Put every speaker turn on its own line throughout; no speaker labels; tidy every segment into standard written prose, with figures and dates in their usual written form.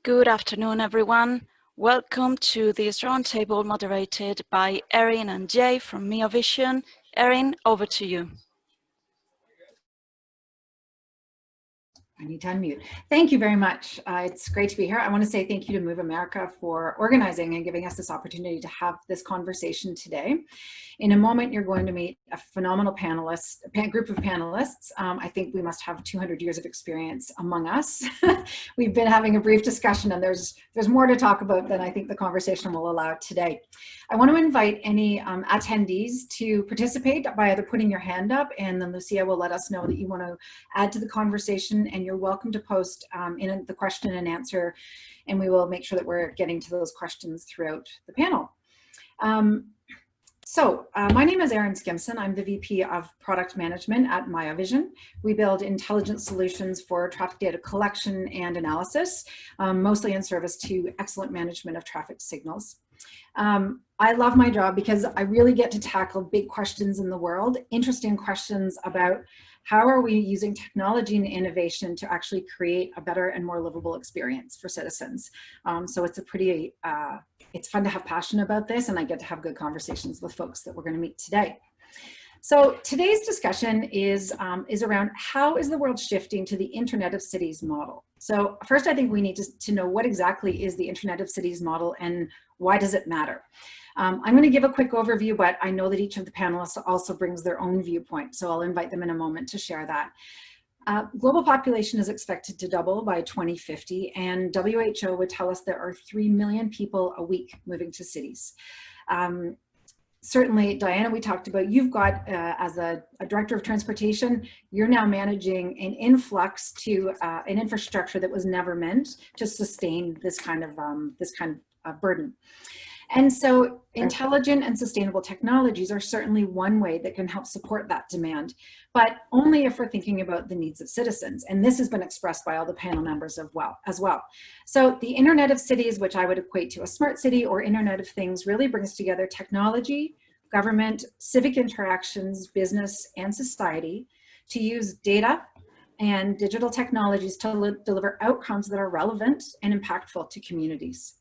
Good afternoon, everyone. Welcome to this roundtable moderated by Erin and Jay from Miovision. Erin, over to you.
I need to unmute. Thank you very much. It's great to be here. I want to say thank you to Move America for organizing and giving us this opportunity to have this conversation today. In a moment, you're going to meet a phenomenal group of panelists. I think we must have 200 years of experience among us. We've been having a brief discussion, and there's more to talk about than I think the conversation will allow today. I want to invite any attendees to participate by either putting your hand up, and then Lucia will let us know that you want to add to the conversation, and you're welcome to post in the question and answer, and we will make sure that we're getting to those questions throughout the panel. My name is Erin Skimson. I'm the VP of Product Management at Miovision. We build intelligent solutions for traffic data collection and analysis, mostly in service to excellent management of traffic signals. I love my job because I really get to tackle big questions in the world, interesting questions about how are we using technology and innovation to actually create a better and more livable experience for citizens. So it's it's fun to have passion about this, and I get to have good conversations with folks that we're going to meet today. So today's discussion is around how is the world shifting to the Internet of Cities model. So first, I think we need to know what exactly is the Internet of Cities model and why does it matter? I'm going to give a quick overview, but I know that each of the panelists also brings their own viewpoint, so I'll invite them in a moment to share that. Global population is expected to double by 2050, and WHO would tell us there are 3 million people a week moving to cities. Certainly, Diana, we talked about, you've got, as a director of transportation, you're now managing an influx to an infrastructure that was never meant to sustain this kind of burden. And so intelligent and sustainable technologies are certainly one way that can help support that demand, but only if we're thinking about the needs of citizens. And this has been expressed by all the panel members as well. So the Internet of Cities, which I would equate to a smart city or Internet of Things, really brings together technology, government, civic interactions, business, and society to use data and digital technologies to deliver outcomes that are relevant and impactful to communities.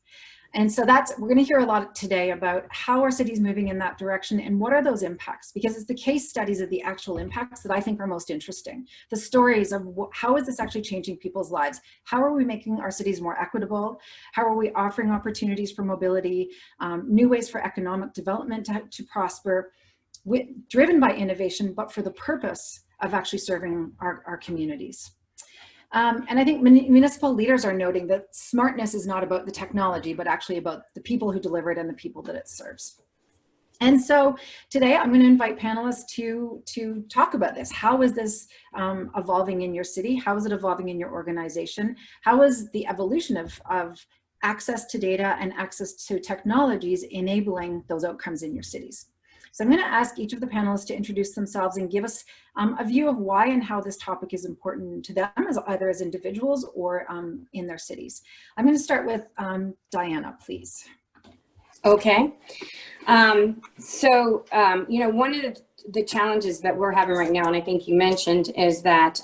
And so we're going to hear a lot today about how are cities moving in that direction and what are those impacts, because it's the case studies of the actual impacts that I think are most interesting. The stories of how is this actually changing people's lives? How are we making our cities more equitable? How are we offering opportunities for mobility, new ways for economic development to prosper, driven by innovation, but for the purpose of actually serving our communities. And I think municipal leaders are noting that smartness is not about the technology, but actually about the people who deliver it and the people that it serves. And so today I'm going to invite panelists to talk about this. How is this evolving in your city? How is it evolving in your organization? How is the evolution of access to data and access to technologies enabling those outcomes in your cities? So I'm going to ask each of the panelists to introduce themselves and give us a view of why and how this topic is important to them, either as individuals or in their cities. I'm going to start with Diana, please.
Okay. You know, one of the challenges that we're having right now, and I think you mentioned, is that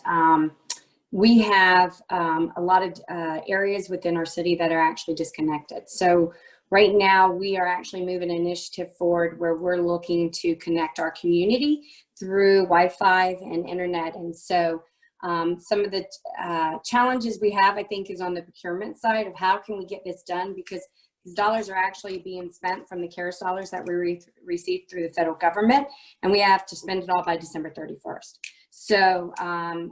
we have a lot of areas within our city that are actually disconnected. So right now, we are actually moving an initiative forward where we're looking to connect our community through Wi-Fi and internet. And so some of the challenges we have, I think, is on the procurement side of how can we get this done, because these dollars are actually being spent from the CARES dollars that we received through the federal government, and we have to spend it all by December 31st. So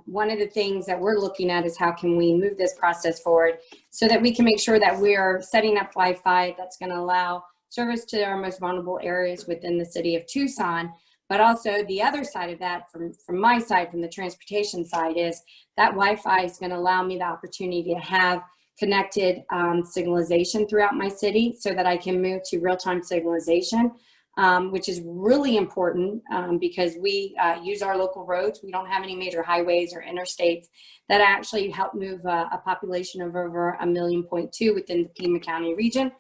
one of the things that we're looking at is how can we move this process forward so that we can make sure that we are setting up Wi-Fi that's going to allow service to our most vulnerable areas within the city of Tucson. But also the other side of that, from my side, from the transportation side, is that Wi-Fi is going to allow me the opportunity to have connected signalization throughout my city so that I can move to real-time signalization. Which is really important because we use our local roads. We don't have any major highways or interstates that actually help move a population of over 1.2 million within the Pima County region.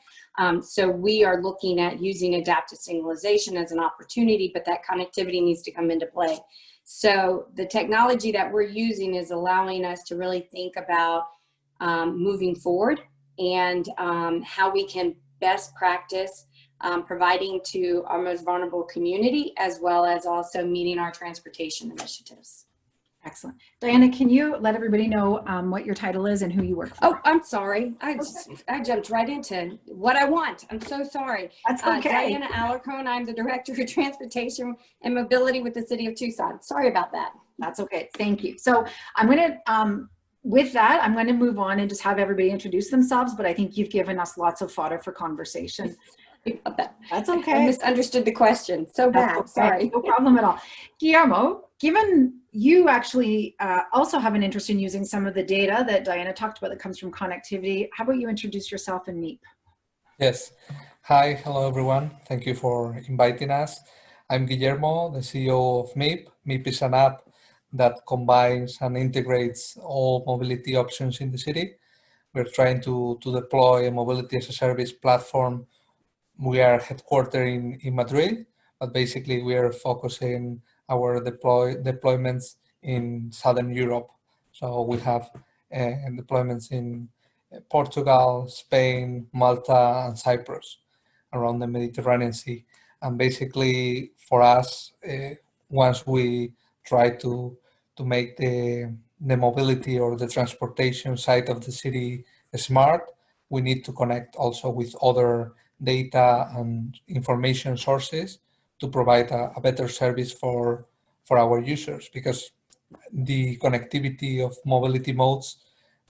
So we are looking at using adaptive signalization as an opportunity, but that connectivity needs to come into play. So the technology that we're using is allowing us to really think about moving forward and how we can best practice providing to our most vulnerable community, as well as also meeting our transportation initiatives.
Excellent. Diana, can you let everybody know what your title is and who you work for?
Oh, I'm sorry. I jumped right into what I want. I'm so sorry.
That's okay.
Diana Alarcone. I'm the Director of Transportation and Mobility with the City of Tucson. Sorry about that.
That's okay. Thank you. So I'm going to, with that, I'm going to move on and just have everybody introduce themselves, but I think you've given us lots of fodder for conversation. That's okay.
I misunderstood the question. So bad.
Okay.
Sorry.
No problem at all. Guillermo, given you actually also have an interest in using some of the data that Diana talked about that comes from connectivity, how about you introduce yourself and Meep?
Yes. Hi. Hello, everyone. Thank you for inviting us. I'm Guillermo, the CEO of Meep. Meep is an app that combines and integrates all mobility options in the city. We're trying to deploy a mobility as a service platform. We are headquartered in Madrid, but basically we are focusing our deployments in Southern Europe. So we have deployments in Portugal, Spain, Malta, and Cyprus around the Mediterranean Sea. And basically for us, once we try to make the mobility or the transportation side of the city smart, we need to connect also with other data and information sources to provide a better service for our users, because the connectivity of mobility modes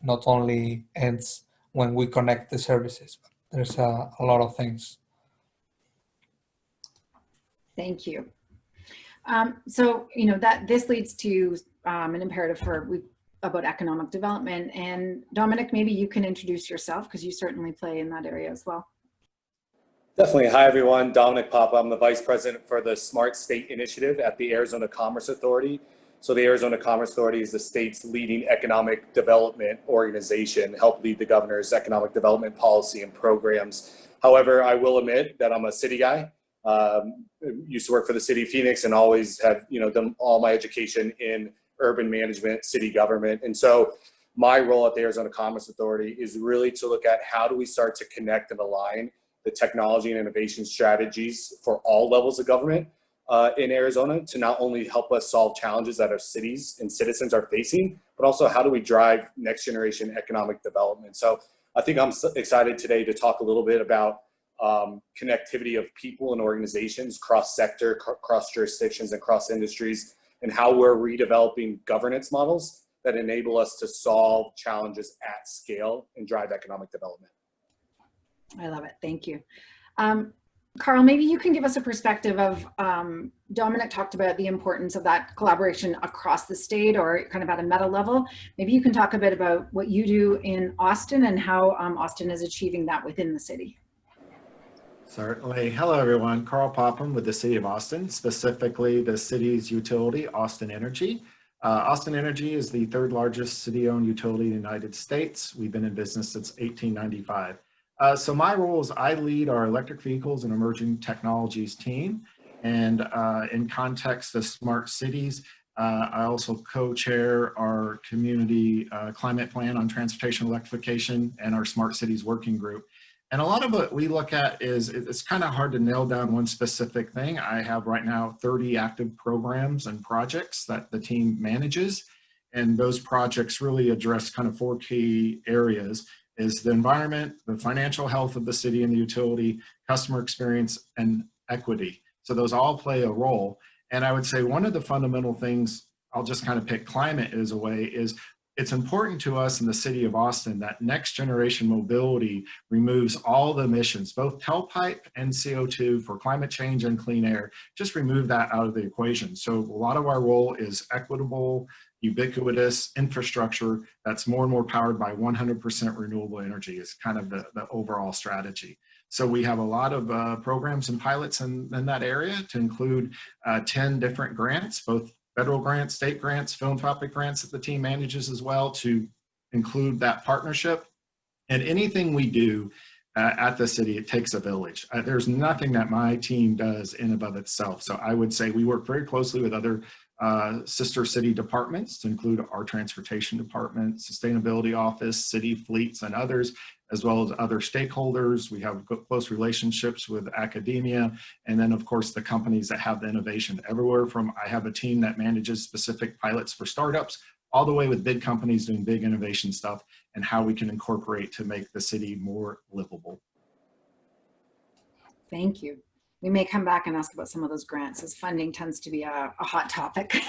not only ends when we connect the services, but there's a lot of things.
Thank you. So, you know, that this leads to an imperative about economic development. And Dominic, maybe you can introduce yourself, because you certainly play in that area as well.
Definitely. Hi, everyone. Dominic Popham. I'm the Vice President for the Smart State Initiative at the Arizona Commerce Authority. So the Arizona Commerce Authority is the state's leading economic development organization, help lead the governor's economic development policy and programs. However, I will admit that I'm a city guy. Used to work for the city of Phoenix and always have, done all my education in urban management, city government. And so my role at the Arizona Commerce Authority is really to look at how do we start to connect and align the technology and innovation strategies for all levels of government in Arizona to not only help us solve challenges that our cities and citizens are facing, but also how do we drive next generation economic development. So I think I'm excited today to talk a little bit about connectivity of people and organizations, cross-sector, cross-jurisdictions, and cross-industries, and how we're redeveloping governance models that enable us to solve challenges at scale and drive economic development.
I love it. Thank you. Karl, maybe you can give us a perspective of, Dominic talked about the importance of that collaboration across the state or kind of at a meta level. Maybe you can talk a bit about what you do in Austin and how Austin is achieving that within the city.
Certainly. Hello, everyone. Karl Popham with the City of Austin, specifically the city's utility, Austin Energy. Austin Energy is the third largest city-owned utility in the United States. We've been in business since 1895. So my role is I lead our electric vehicles and emerging technologies team. And in context of smart cities, I also co-chair our community climate plan on transportation electrification and our smart cities working group. And a lot of what we look at is it's kind of hard to nail down one specific thing. I have right now 30 active programs and projects that the team manages. And those projects really address kind of 4 key areas: is the environment, the financial health of the city and the utility, customer experience, and equity. So those all play a role. And I would say one of the fundamental things, I'll just kind of pick climate as a way, is it's important to us in the city of Austin that next generation mobility removes all the emissions, both tailpipe and CO2 for climate change and clean air. Just remove that out of the equation. So a lot of our role is equitable, ubiquitous infrastructure that's more and more powered by 100% renewable energy is kind of the overall strategy. So we have a lot of programs and pilots in that area to include 10 different grants, both federal grants, state grants, philanthropic grants that the team manages as well to include that partnership. And anything we do at the city, it takes a village. There's nothing that my team does in and of itself. So I would say we work very closely with other sister city departments to include our transportation department, sustainability office, city fleets, and others, as well as other stakeholders. We have close relationships with academia, and then of course the companies that have the innovation everywhere from, I have a team that manages specific pilots for startups, all the way with big companies doing big innovation stuff, and how we can incorporate to make the city more livable.
Thank you. We may come back and ask about some of those grants, as funding tends to be a hot topic.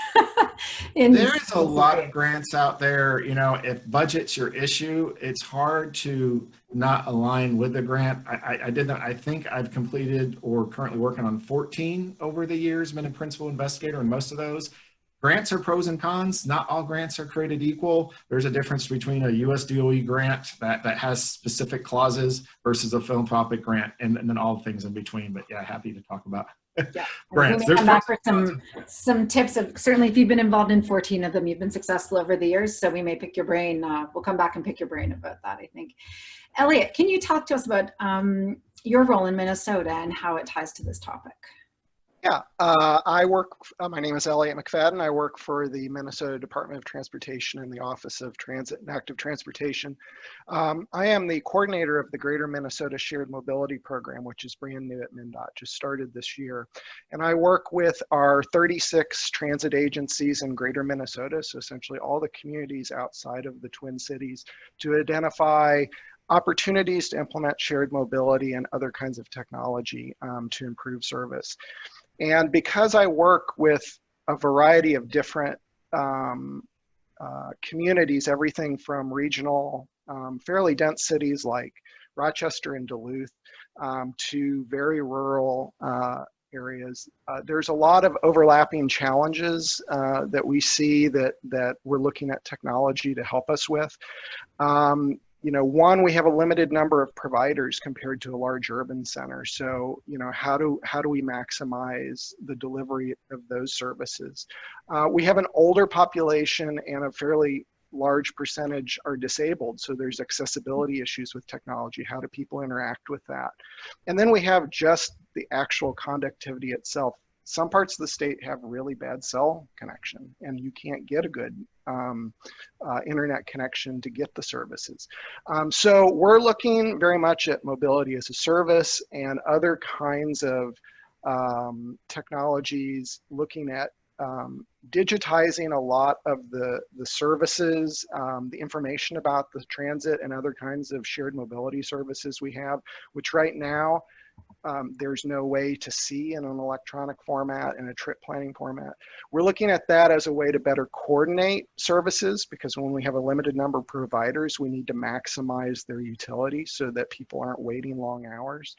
There's a lot of grants out there. You know, if budget's your issue, it's hard to not align with the grant. I think I've completed or currently working on 14 over the years, been a principal investigator in most of those. Grants are pros and cons. Not all grants are created equal. There's a difference between a US DOE grant that has specific clauses versus a philanthropic grant, and then all things in between. But yeah, happy to talk about
yeah.
grants.
We may come back for some tips of, certainly if you've been involved in 14 of them, you've been successful over the years. So we may pick your brain. We'll come back and pick your brain about that, I think. Elliot, can you talk to us about your role in Minnesota and how it ties to this topic?
Yeah, my name is Elliot McFadden. I work for the Minnesota Department of Transportation in the Office of Transit and Active Transportation. I am the coordinator of the Greater Minnesota Shared Mobility Program, which is brand new at MnDOT, just started this year. And I work with our 36 transit agencies in Greater Minnesota, so essentially all the communities outside of the Twin Cities, to identify opportunities to implement shared mobility and other kinds of technology to improve service. And because I work with a variety of different communities, everything from regional, fairly dense cities like Rochester and Duluth, to very rural areas, there's a lot of overlapping challenges that we see that we're looking at technology to help us with. You know, one, we have a limited number of providers compared to a large urban center. So, you know, how do we maximize the delivery of those services? We have an older population and a fairly large percentage are disabled. So there's accessibility issues with technology. How do people interact with that? And then we have just the actual conductivity itself. Some parts of the state have really bad cell connection, and you can't get a good internet connection to get the services. So we're looking very much at mobility as a service and other kinds of technologies, looking at digitizing a lot of the services, the information about the transit and other kinds of shared mobility services we have, which right now, there's no way to see in an electronic format, in a trip planning format. We're looking at that as a way to better coordinate services, because when we have a limited number of providers, we need to maximize their utility so that people aren't waiting long hours.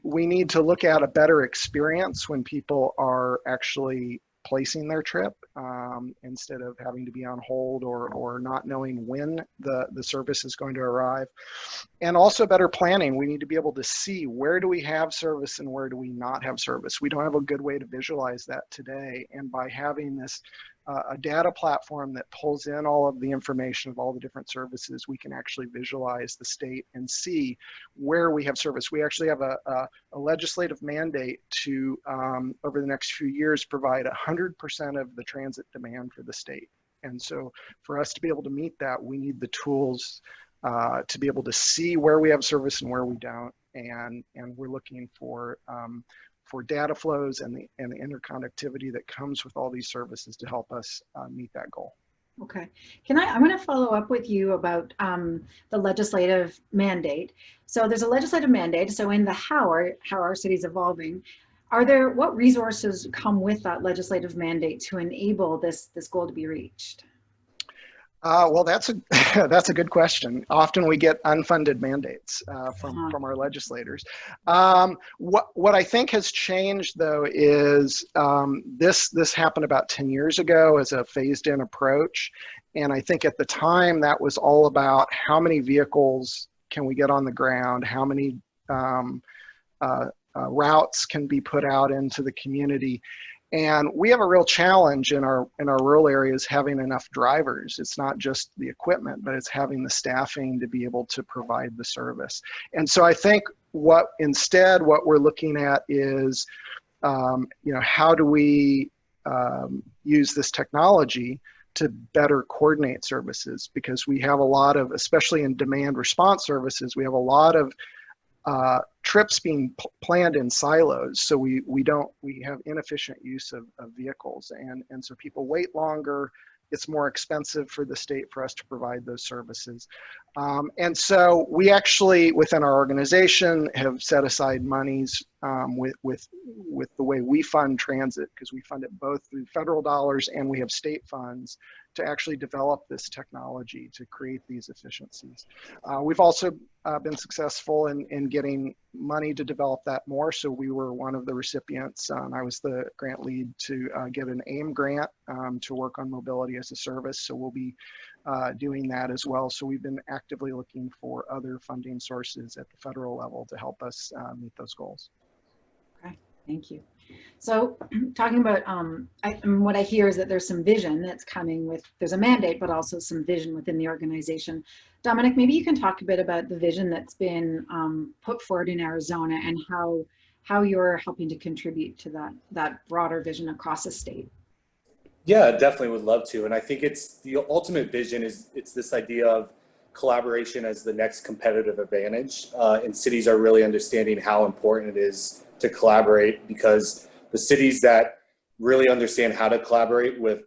We need to look at a better experience when people are actually placing their trip instead of having to be on hold or not knowing when the service is going to arrive. And also better planning. We need to be able to see where do we have service and where do we not have service. We don't have a good way to visualize that today. And by having this a data platform that pulls in all of the information of all the different services, we can actually visualize the state and see where we have service. We actually have a legislative mandate to, over the next few years, provide 100% of the transit demand for the state. And so for us to be able to meet that, we need the tools to be able to see where we have service and where we don't. And we're looking for data flows and the interconnectivity that comes with all these services to help us meet that goal.
Okay. I'm going to follow up with you about the legislative mandate. So there's a legislative mandate. So in the how our city's evolving, what resources come with that legislative mandate to enable this goal to be reached?
Well, that's a good question. Often we get unfunded mandates from our legislators. What I think has changed, though, is this happened about 10 years ago as a phased-in approach, and I think at the time that was all about how many vehicles can we get on the ground, how many routes can be put out into the community. And we have a real challenge in our rural areas having enough drivers. It's not just the equipment, but it's having the staffing to be able to provide the service. And so I think what we're looking at is, how do we use this technology to better coordinate services, because we have a lot of, especially in demand response services, we have a lot of trips being planned in silos. So we have inefficient use of vehicles, and so people wait longer. It's more expensive for the state for us to provide those services. And so we actually, within our organization, have set aside monies with the way we fund transit, because we fund it both through federal dollars and we have state funds to actually develop this technology to create these efficiencies. We've also been successful in getting money to develop that more. So we were one of the recipients. I was the grant lead to get an AIM grant to work on mobility as a service. So we'll be doing that as well. So we've been actively looking for other funding sources at the federal level to help us meet those goals.
Okay, thank you. So talking about, what I hear is that there's some vision that's coming with, there's a mandate, but also some vision within the organization. Dominic, maybe you can talk a bit about the vision that's been put forward in Arizona and how you're helping to contribute to that broader vision across the state.
Yeah, definitely would love to. And I think it's the ultimate vision it's this idea of collaboration as the next competitive advantage. And cities are really understanding how important it is to collaborate, because the cities that really understand how to collaborate with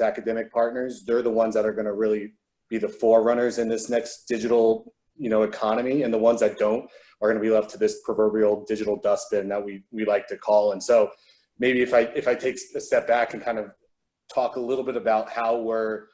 academic partners, they're the ones that are going to really be the forerunners in this next digital, economy. And the ones that don't are going to be left to this proverbial digital dustbin that we like to call. And so maybe if I take a step back and kind of talk a little bit about how we're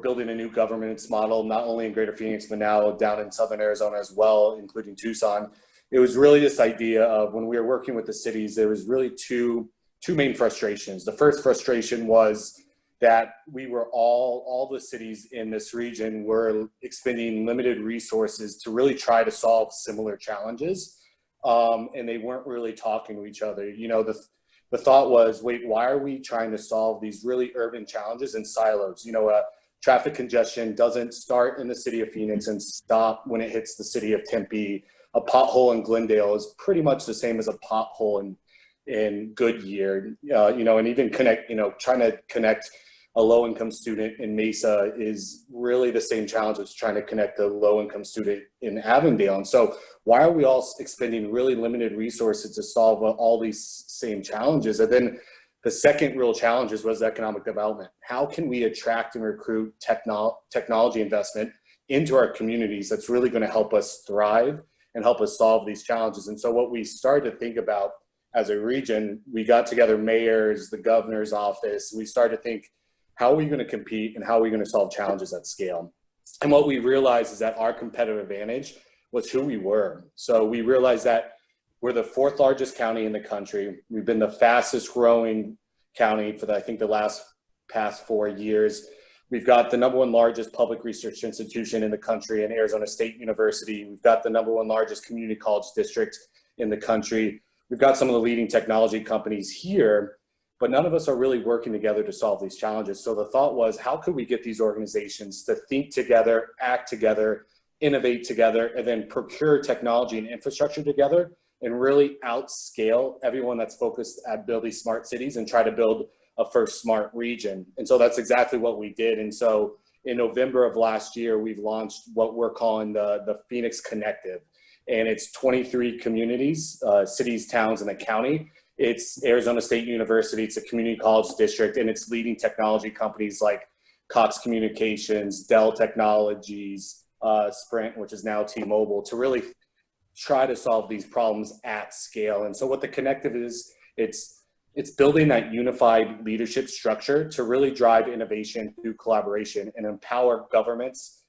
building a new governance model, not only in Greater Phoenix, but now down in Southern Arizona as well, including Tucson. It was really this idea of, when we were working with the cities, there was really two main frustrations. The first frustration was that we were all the cities in this region were expending limited resources to really try to solve similar challenges. And they weren't really talking to each other. The thought was, wait, why are we trying to solve these really urban challenges in silos? Traffic congestion doesn't start in the city of Phoenix and stop when it hits the city of Tempe. A pothole in Glendale is pretty much the same as a pothole in Goodyear, and even trying to connect a low-income student in Mesa is really the same challenge as trying to connect a low-income student in Avondale. And so why are we all expending really limited resources to solve all these same challenges? And then the second real challenge was economic development. How can we attract and recruit technology investment into our communities that's really going to help us thrive and help us solve these challenges? And so what we started to think about as a region, we got together mayors, the governor's office. We started to think, how are we going to compete and how are we going to solve challenges at scale? And what we realized is that our competitive advantage was who we were. So we realized that we're the 4th largest county in the country. We've been the fastest growing county for the past 4 years. We've got the #1 largest public research institution in the country in Arizona State University. We've got the #1 largest community college district in the country. We've got some of the leading technology companies here, but none of us are really working together to solve these challenges. So the thought was, how could we get these organizations to think together, act together, innovate together, and then procure technology and infrastructure together and really outscale everyone that's focused at building smart cities and try to build a first smart region. And so that's exactly what we did. And so in November of last year, we've launched what we're calling the Phoenix Connective. And it's 23 communities, cities, towns, and a county. It's Arizona State University, it's a community college district, and it's leading technology companies like Cox Communications, Dell Technologies, Sprint, which is now T-Mobile, to really try to solve these problems at scale. And so what the Connective is, it's building that unified leadership structure to really drive innovation through collaboration and empower governments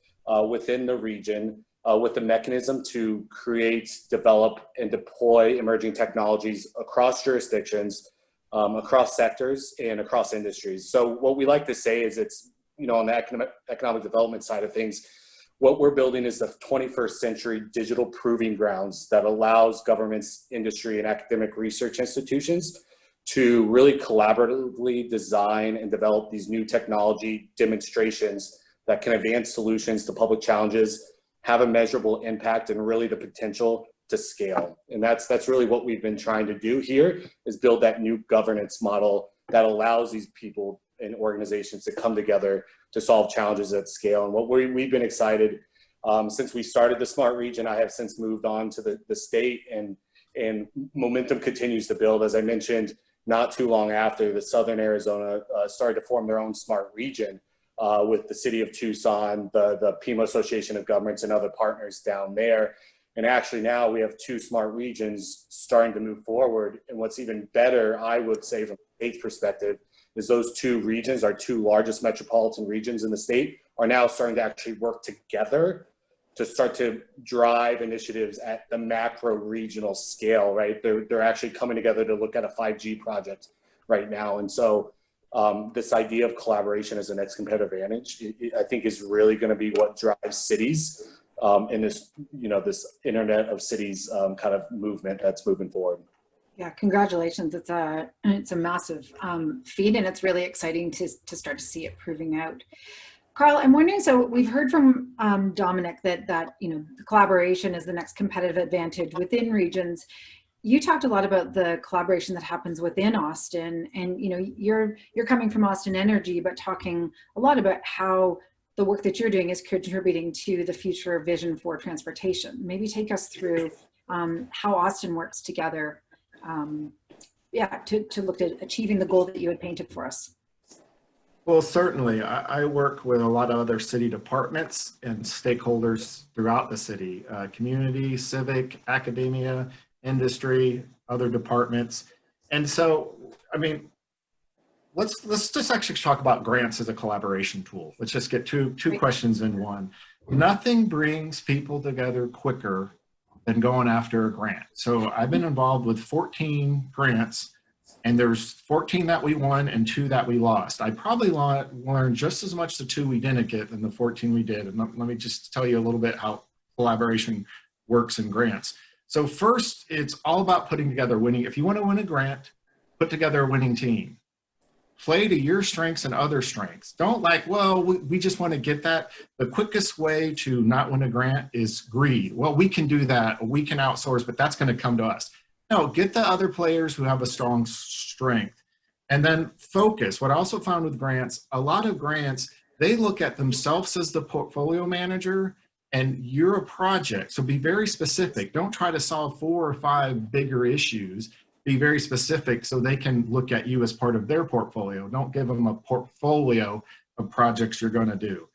within the region with the mechanism to create, develop, and deploy emerging technologies across jurisdictions, across sectors, and across industries. So what we like to say is it's, on the economic development side of things, what we're building is the 21st century digital proving grounds that allows governments, industry, and academic research institutions to really collaboratively design and develop these new technology demonstrations that can advance solutions to public challenges, have a measurable impact, and really the potential to scale. And that's really what we've been trying to do here, is build that new governance model that allows these people and organizations to come together to solve challenges at scale. And what we've been excited since we started the Smart Region. I have since moved on to the state, and momentum continues to build. As I mentioned, not too long after, the Southern Arizona started to form their own Smart Region with the city of Tucson, the PEMA Association of Governments, and other partners down there. And actually now we have 2 smart regions starting to move forward. And what's even better, I would say from a state perspective, is those 2 regions, our 2 largest metropolitan regions in the state, are now starting to actually work together to start to drive initiatives at the macro regional scale, right? They're actually coming together to look at a 5G project right now. And so this idea of collaboration as the next competitive advantage, I think is really gonna be what drives cities in this, this Internet of Cities kind of movement that's moving forward.
Yeah, congratulations. It's a massive feat, and it's really exciting to start to see it proving out. Karl, I'm wondering, so we've heard from Dominic that the collaboration is the next competitive advantage within regions. You talked a lot about the collaboration that happens within Austin, and you're coming from Austin Energy, but talking a lot about how the work that you're doing is contributing to the future vision for transportation. Maybe take us through how Austin works together, to look at achieving the goal that you had painted for us.
Well, certainly. I work with a lot of other city departments and stakeholders throughout the city, community, civic, academia, industry, other departments. And so, I mean, let's just actually talk about grants as a collaboration tool. Let's just get two questions in one. Nothing brings people together quicker than going after a grant. So I've been involved with 14 grants, and there's 14 that we won and 2 that we lost. I probably learned just as much the 2 we didn't get than the 14 we did. And let me just tell you a little bit how collaboration works in grants. So first, it's all about putting together winning. If you want to win a grant, put together a winning team. Play to your strengths and other strengths. Don't we just want to get that. The quickest way to not win a grant is greed. Well, we can do that. We can outsource, but that's going to come to us. No, get the other players who have a strong strength. And then focus. What I also found with grants, a lot of grants, they look at themselves as the portfolio manager, and you're a project. So be very specific. Don't try to solve 4 or 5 bigger issues. Be very specific so they can look at you as part of their portfolio. Don't give them a portfolio of projects you're going to do.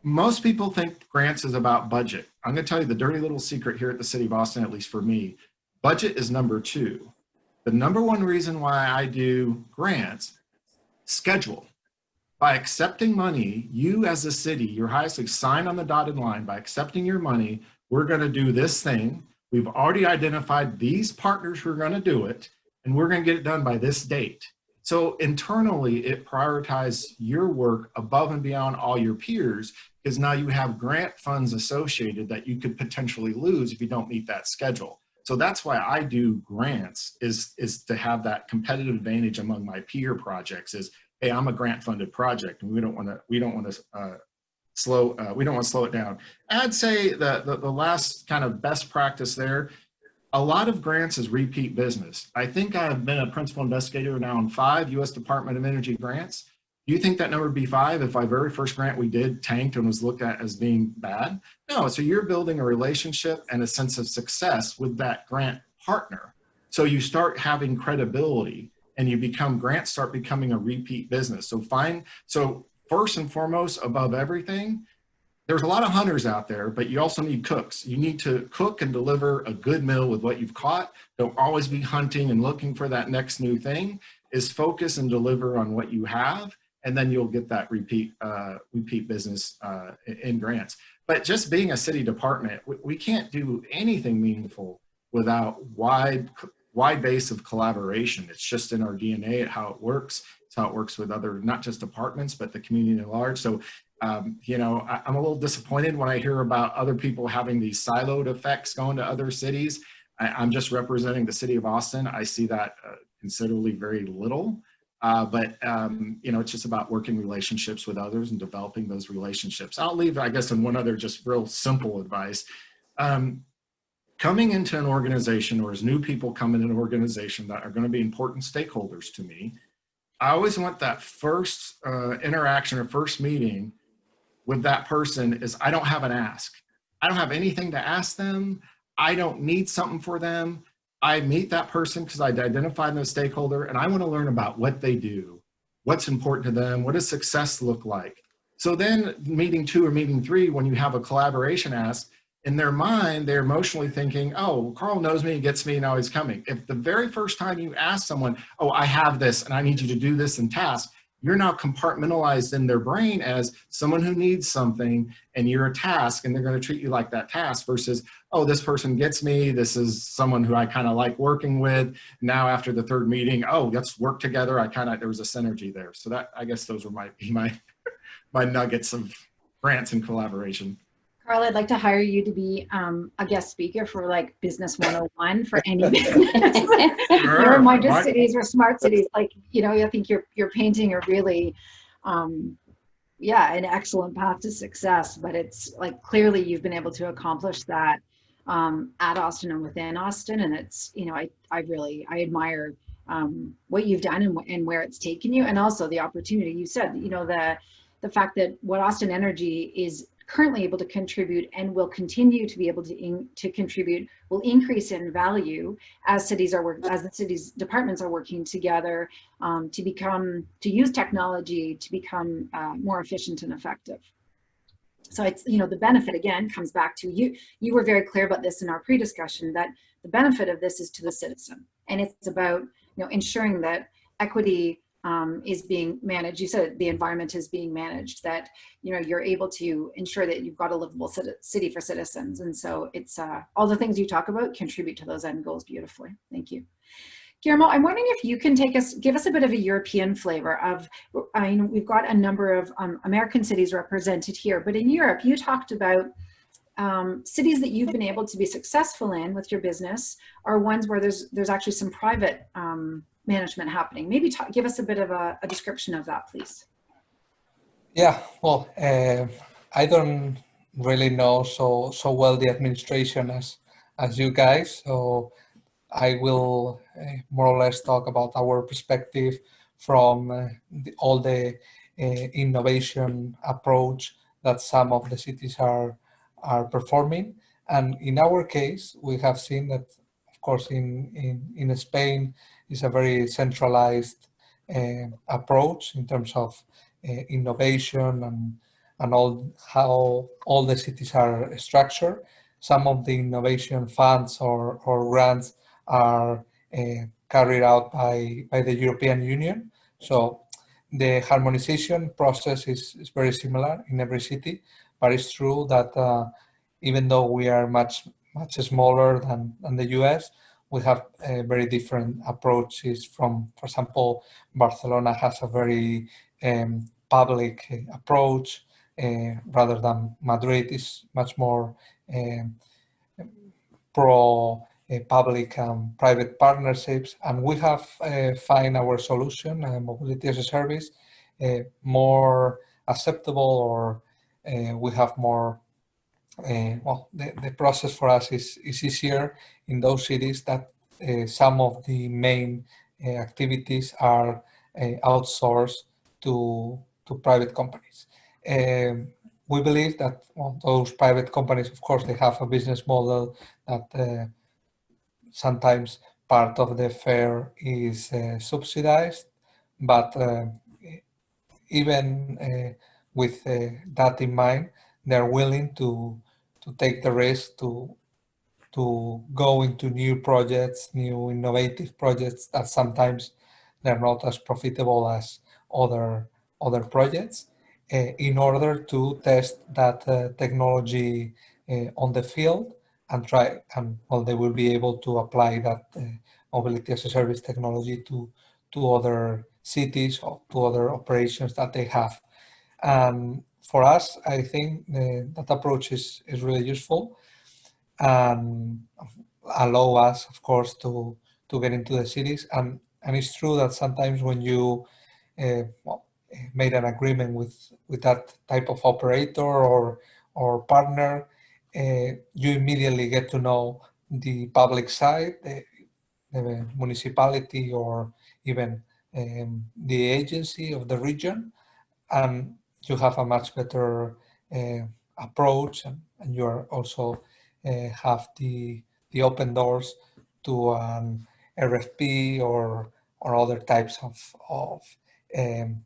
Most people think grants is about budget. I'm going to tell you the dirty little secret here at the City of Austin, at least for me. Budget is number 2. The number 1 reason why I do grants, schedule. By accepting money, you as a city, your highest sign on the dotted line, by accepting your money, we're going to do this thing. We've already identified these partners who are going to do it, and we're going to get it done by this date. So internally, it prioritizes your work above and beyond all your peers, because now you have grant funds associated that you could potentially lose if you don't meet that schedule. So that's why I do grants, is to have that competitive advantage among my peer projects. Is, hey, I'm a grant funded project, and we don't want to slow it down. I'd say that the last kind of best practice there, a lot of grants is repeat business. I think I've been a principal investigator now on 5 U.S. Department of Energy grants. Do you think that number would be 5 if our very first grant we did tanked and was looked at as being bad? No, so you're building a relationship and a sense of success with that grant partner. So you start having credibility, and grants start becoming a repeat business. So first and foremost, above everything, there's a lot of hunters out there, but you also need cooks. You need to cook and deliver a good meal with what you've caught. Don't always be hunting and looking for that next new thing. Is focus and deliver on what you have, and then you'll get that repeat business in grants. But just being a city department, we can't do anything meaningful without wide base of collaboration. It's just in our DNA, how it works. It's how it works with other, not just departments, but the community at large. So, I'm a little disappointed when I hear about other people having these siloed effects going to other cities. I'm just representing the City of Austin. I see that considerably very little. But it's just about working relationships with others and developing those relationships. I'll leave, I guess, in one other just real simple advice. Coming into an organization, or as new people come in an organization that are going to be important stakeholders to me, I always want that first interaction or first meeting with that person is I don't have an ask. I don't have anything to ask them. I don't need something for them. I meet that person because I identified them as a stakeholder and I want to learn about what they do, what's important to them, what does success look like. So then meeting 2 or meeting 3, when you have a collaboration ask, in their mind, they're emotionally thinking, oh, Karl knows me, gets me, now he's coming. If the very first time you ask someone, oh, I have this and I need you to do this and task, you're now compartmentalized in their brain as someone who needs something and you're a task and they're going to treat you like that task versus, oh, this person gets me. This is someone who I kind of like working with. Now after the 3rd meeting, oh, let's work together. There was a synergy there. So that, I guess those were my nuggets of grants and collaboration.
Karl, I'd like to hire you to be a guest speaker for like Business 101 for any business.
Sure.
Reminder cities or smart cities. Like, you know, I think you're painting a really, yeah, an excellent path to success. But it's like clearly you've been able to accomplish that at Austin and within Austin. And it's, you know, I admire what you've done and where it's taken you, and also the opportunity. You said, you know, the fact that what Austin Energy is currently able to contribute and will continue to be able to contribute will increase in value as the city's departments are working together to use technology to become more efficient and effective. So it's, you know, the benefit again comes back to you were very clear about this in our pre-discussion, that the benefit of this is to the citizen, and it's about, you know, ensuring that equity is being managed. You said the environment is being managed, that, you know, you're able to ensure that you've got a livable city for citizens. And so it's all the things you talk about contribute to those end goals beautifully. Thank you. Guillermo, I'm wondering if you can give us a bit of a European flavor of, you know, we've got a number of American cities represented here, but in Europe, you talked about cities that you've been able to be successful in with your business are ones where there's actually some private management happening. Maybe give us a bit of a description of that, please.
Yeah, well, I don't really know so well the administration as you guys, so I will more or less talk about our perspective from all the innovation approach that some of the cities are performing. And in our case, we have seen that, of course, in Spain is a very centralized approach in terms of innovation and how all the cities are structured. Some of the innovation funds or grants are carried out by the European Union. So the harmonization process is very similar in every city, but it's true that even though we are much smaller than the US, we have very different approaches from, for example, Barcelona has a very public approach rather than Madrid is much more pro public and private partnerships. And we have find our solution, mobility as a service, more acceptable, or we have more well, the process for us is easier in those cities that some of the main activities are outsourced to private companies. We believe that those private companies, of course, they have a business model that sometimes part of the fare is subsidized, but even with that in mind, they're willing to take the risk to go into new projects, new innovative projects that sometimes they're not as profitable as other projects, in order to test that technology on the field and try, and well, they will be able to apply that mobility as a service technology to other cities or to other operations that they have. For us, I think that approach is really useful and allow us, of course, to get into the cities. And it's true that sometimes when you made an agreement with that type of operator or partner, you immediately get to know the public side, the municipality, or even the agency of the region, and you have a much better approach, and you are also have the open doors to an RFP or other types of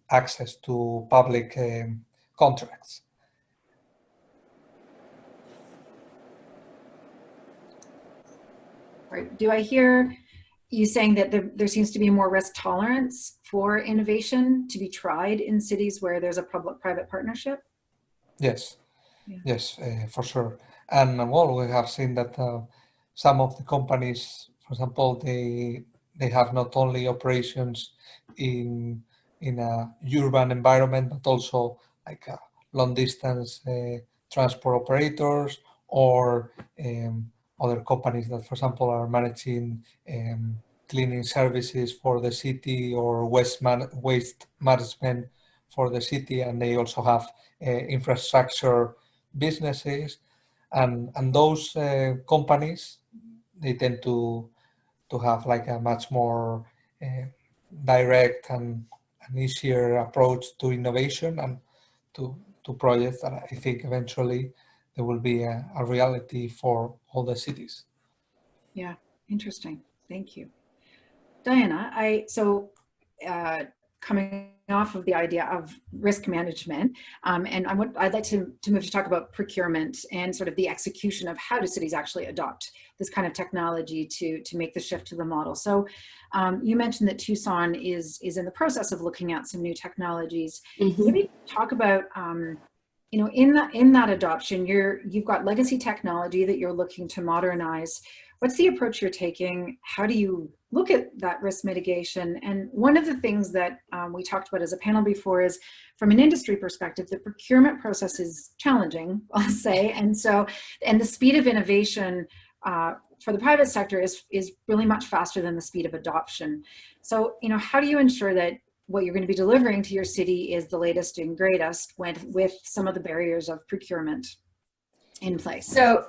access to public contracts.
Right. Do I hear you saying that there seems to be more risk tolerance for innovation to be tried in cities where there's a public-private partnership?
Yes,
Yeah.
yes, for sure. And well, we have seen that some of the companies, for example, they have not only operations in a urban environment, but also like long distance transport operators, or other companies that, for example, are managing cleaning services for the city, or waste management for the city, and they also have infrastructure businesses, and those companies, they tend to have like a much more direct and easier approach to innovation and to projects that I think eventually there will be a reality for all the cities.
Yeah, interesting. Thank you. Diana, coming off of the idea of risk management, and I'd like to move to talk about procurement and sort of the execution of how do cities actually adopt this kind of technology to make the shift to the model. So you mentioned that Tucson is in the process of looking at some new technologies.
Mm-hmm.
Maybe talk about in that adoption, you've got legacy technology that you're looking to modernize. What's the approach you're taking? How do you look at that risk mitigation? And one of the things that we talked about as a panel before is, from an industry perspective, the procurement process is challenging, I'll say. And the speed of innovation for the private sector is really much faster than the speed of adoption. So, how do you ensure that what you're going to be delivering to your city is the latest and greatest with some of the barriers of procurement in place?
So,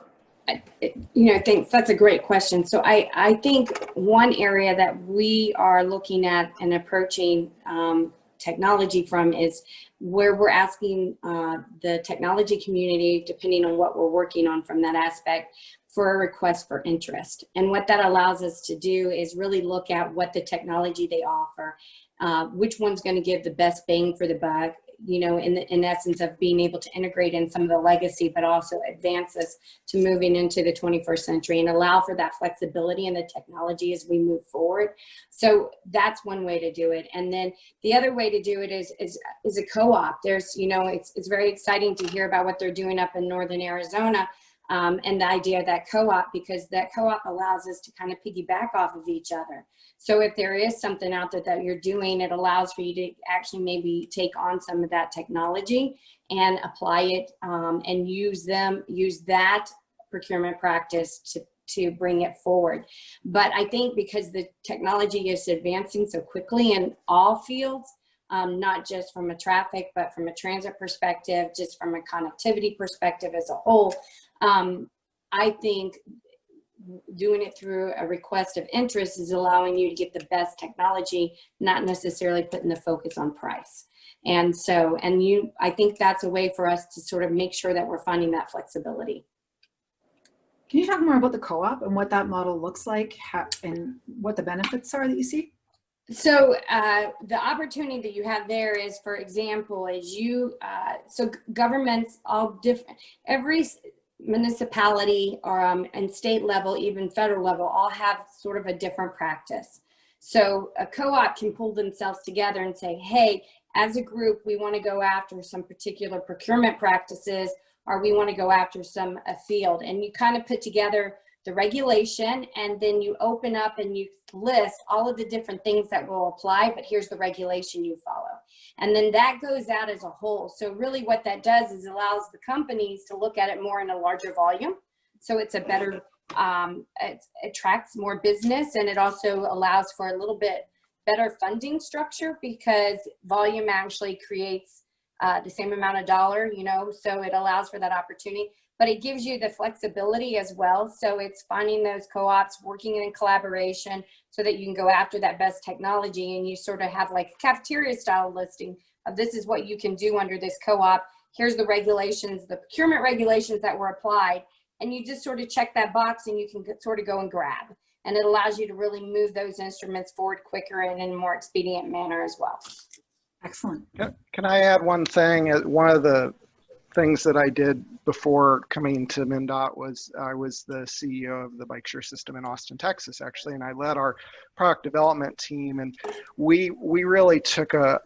thanks. That's a great question. So I think one area that we are looking at and approaching technology from is where we're asking the technology community, depending on what we're working on from that aspect, for a request for interest. And what that allows us to do is really look at what the technology they offer, which one's going to give the best bang for the buck, in essence of being able to integrate in some of the legacy, but also advance us to moving into the 21st century and allow for that flexibility in the technology as we move forward. So that's one way to do it. And then the other way to do it is a co-op. There's, it's very exciting to hear about what they're doing up in Northern Arizona. And the idea of that co-op, because that co-op allows us to kind of piggyback off of each other. So if there is something out there that you're doing, it allows for you to actually maybe take on some of that technology and apply it and use that procurement practice to bring it forward. But I think because the technology is advancing so quickly in all fields, not just from a traffic, but from a transit perspective, just from a connectivity perspective as a whole, I think doing it through a request of interest is allowing you to get the best technology, not necessarily putting the focus on price. And so, I think that's a way for us to sort of make sure that we're finding that flexibility.
Can you talk more about the co-op and what that model looks like, and what the benefits are that you see?
So the opportunity that you have there is, for example, so governments, all different, every municipality or and state level, even federal level, all have sort of a different practice. So a co-op can pull themselves together and say, hey, as a group, we want to go after some particular procurement practices, or we want to go after a field. And you kind of put together the regulation, and then you open up and you list all of the different things that will apply, but here's the regulation you follow. And then that goes out as a whole. So really what that does is allows the companies to look at it more in a larger volume. So it's a better, it attracts more business, and it also allows for a little bit better funding structure, because volume actually creates the same amount of dollar, so it allows for that opportunity. but it gives you the flexibility as well. So it's finding those co-ops, working in collaboration so that you can go after that best technology, and you sort of have like a cafeteria style listing of this is what you can do under this co-op. Here's the regulations, the procurement regulations that were applied, and you just sort of check that box and you can sort of go and grab. And it allows you to really move those instruments forward quicker and in a more expedient manner as well.
Excellent.
Can I add one thing? One of the things that I did before coming to MnDOT was I was the CEO of the bike share system in Austin, Texas, actually, and I led our product development team. And we really took a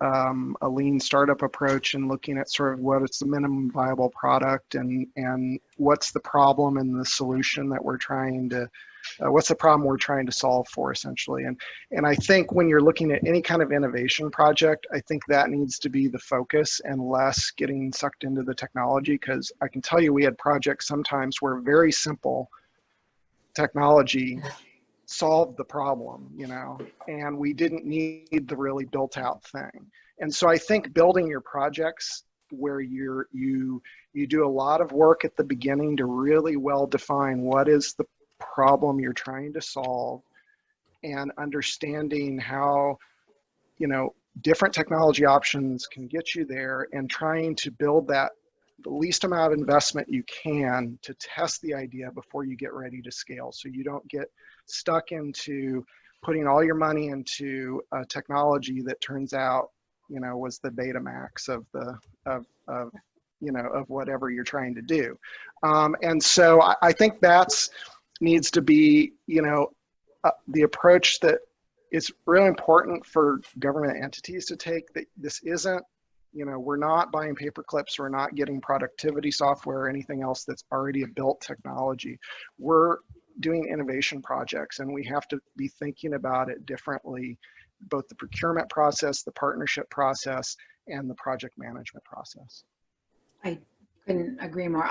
lean startup approach in looking at sort of what is the minimum viable product and what's the problem and the solution that we're trying to what's the problem we're trying to solve for, essentially. And I think when you're looking at any kind of innovation project, I think that needs to be the focus and less getting sucked into the technology, because I can tell you we had projects sometimes where very simple technology solved the problem, you know, and we didn't need the really built out thing. And so I think building your projects where you do a lot of work at the beginning to really well define what is the problem you're trying to solve, and understanding how, you know, different technology options can get you there, and trying to build that the least amount of investment you can to test the idea before you get ready to scale, so you don't get stuck into putting all your money into a technology that turns out, you know, was the Betamax of you know, of whatever you're trying to do. And so I think that's needs to be, you know, the approach that is really important for government entities to take. That this isn't, you know, we're not buying paper clips, we're not getting productivity software or anything else that's already a built technology. We're doing innovation projects, and we have to be thinking about it differently, both the procurement process, the partnership process, and the project management process.
I couldn't agree more.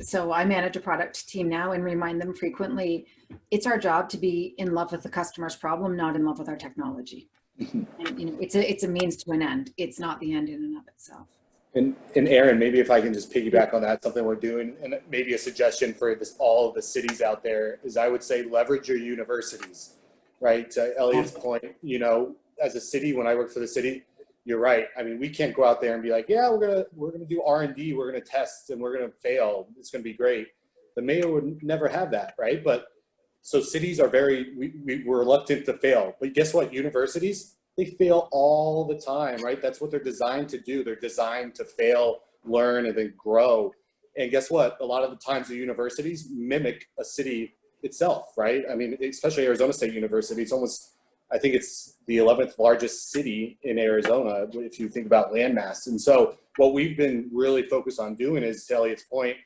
So I manage a product team now and remind them frequently, it's our job to be in love with the customer's problem, not in love with our technology. And, you know, it's a means to an end. It's not the end in and of itself.
And Erin, maybe if I can just piggyback on that, something we're doing, and maybe a suggestion for all of the cities out there is, I would say leverage your universities, right? To Elliot's point, you know, as a city, when I work for the city, you're right. I mean, we can't go out there and be like, yeah, we're gonna do R&D, we're gonna test, and we're gonna fail. It's gonna be great. The mayor would never have that, right? But so cities are we're reluctant to fail. But guess what? Universities, they fail all the time, right? That's what they're designed to do. They're designed to fail, learn, and then grow. And guess what? A lot of the times the universities mimic a city itself, right? I mean, especially Arizona State University, it's almost, I think it's the 11th largest city in Arizona, if you think about landmass. And so what we've been really focused on doing is, to Elliot's point,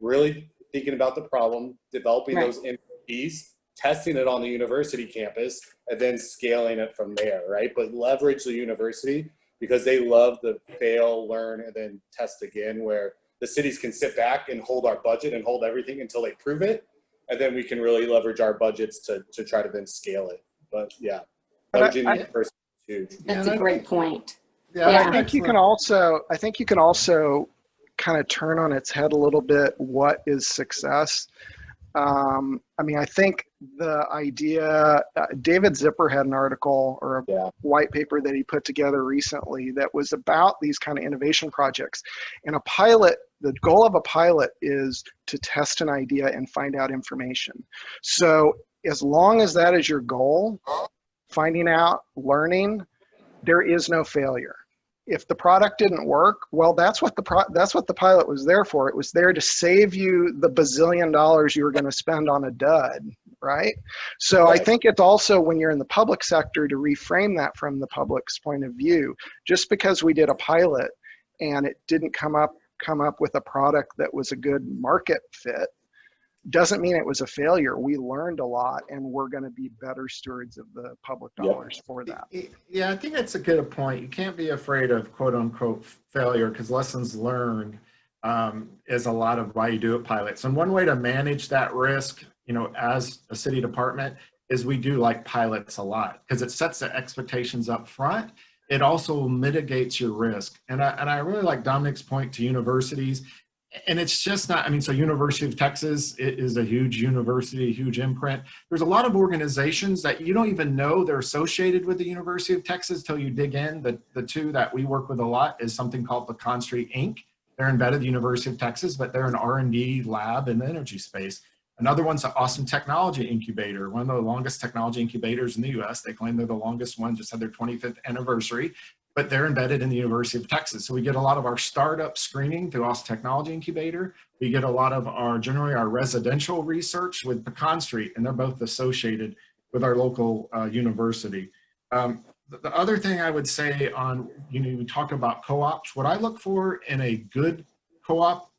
really thinking about the problem, developing those MVPs, testing it on the university campus, and then scaling it from there, right? But leverage the university, because they love the fail, learn, and then test again, where the cities can sit back and hold our budget and hold everything until they prove it. And then we can really leverage our budgets to try to then scale it. But yeah, leveraging the university is huge.
That's a great point.
Yeah, I think you can also kind of turn on its head a little bit what is success. I mean, I think the idea, David Zipper had an article or a white paper that he put together recently that was about these kind of innovation projects. And a pilot, the goal of a pilot is to test an idea and find out information. So as long as that is your goal, finding out, learning, there is no failure. If the product didn't work, well, that's what the pilot was there for. It was there to save you the bazillion dollars you were going to spend on a dud, right? So I think it's also, when you're in the public sector, to reframe that from the public's point of view. Just because we did a pilot and it didn't come up with a product that was a good market fit doesn't mean it was a failure. We learned a lot, and we're going to be better stewards of the public dollars for that.
Yeah, I think that's a good point. You can't be afraid of quote unquote failure, because lessons learned is a lot of why you do it pilots. And one way to manage that risk, you know, as a city department, is we do like pilots a lot, because it sets the expectations up front. It also mitigates your risk. And I really like Dominic's point to universities. And it's just not, I mean, so University of Texas is a huge university, huge imprint. There's a lot of organizations that you don't even know they're associated with the University of Texas till you dig in. The two that we work with a lot is something called Pecan Street Inc. They're embedded at the University of Texas, but they're an R&D lab in the energy space. Another one's the Austin Technology Incubator, one of the longest technology incubators in the US. They claim they're the longest one, just had their 25th anniversary, but they're embedded in the University of Texas. So we get a lot of our startup screening through Austin Technology Incubator. We get a lot of generally our residential research with Pecan Street, and they're both associated with our local university. The other thing I would say on, we talk about co-ops. What I look for in a good co-op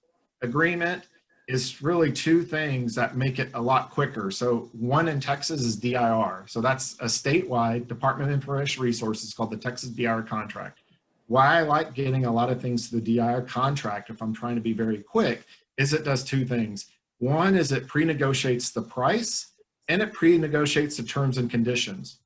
agreement is really two things that make it a lot quicker. So one in Texas is DIR. So that's a statewide Department of Information Resources called the Texas DIR contract. Why I like getting a lot of things to the DIR contract, if I'm trying to be very quick, is it does two things. One is it pre-negotiates the price and it pre-negotiates the terms and conditions.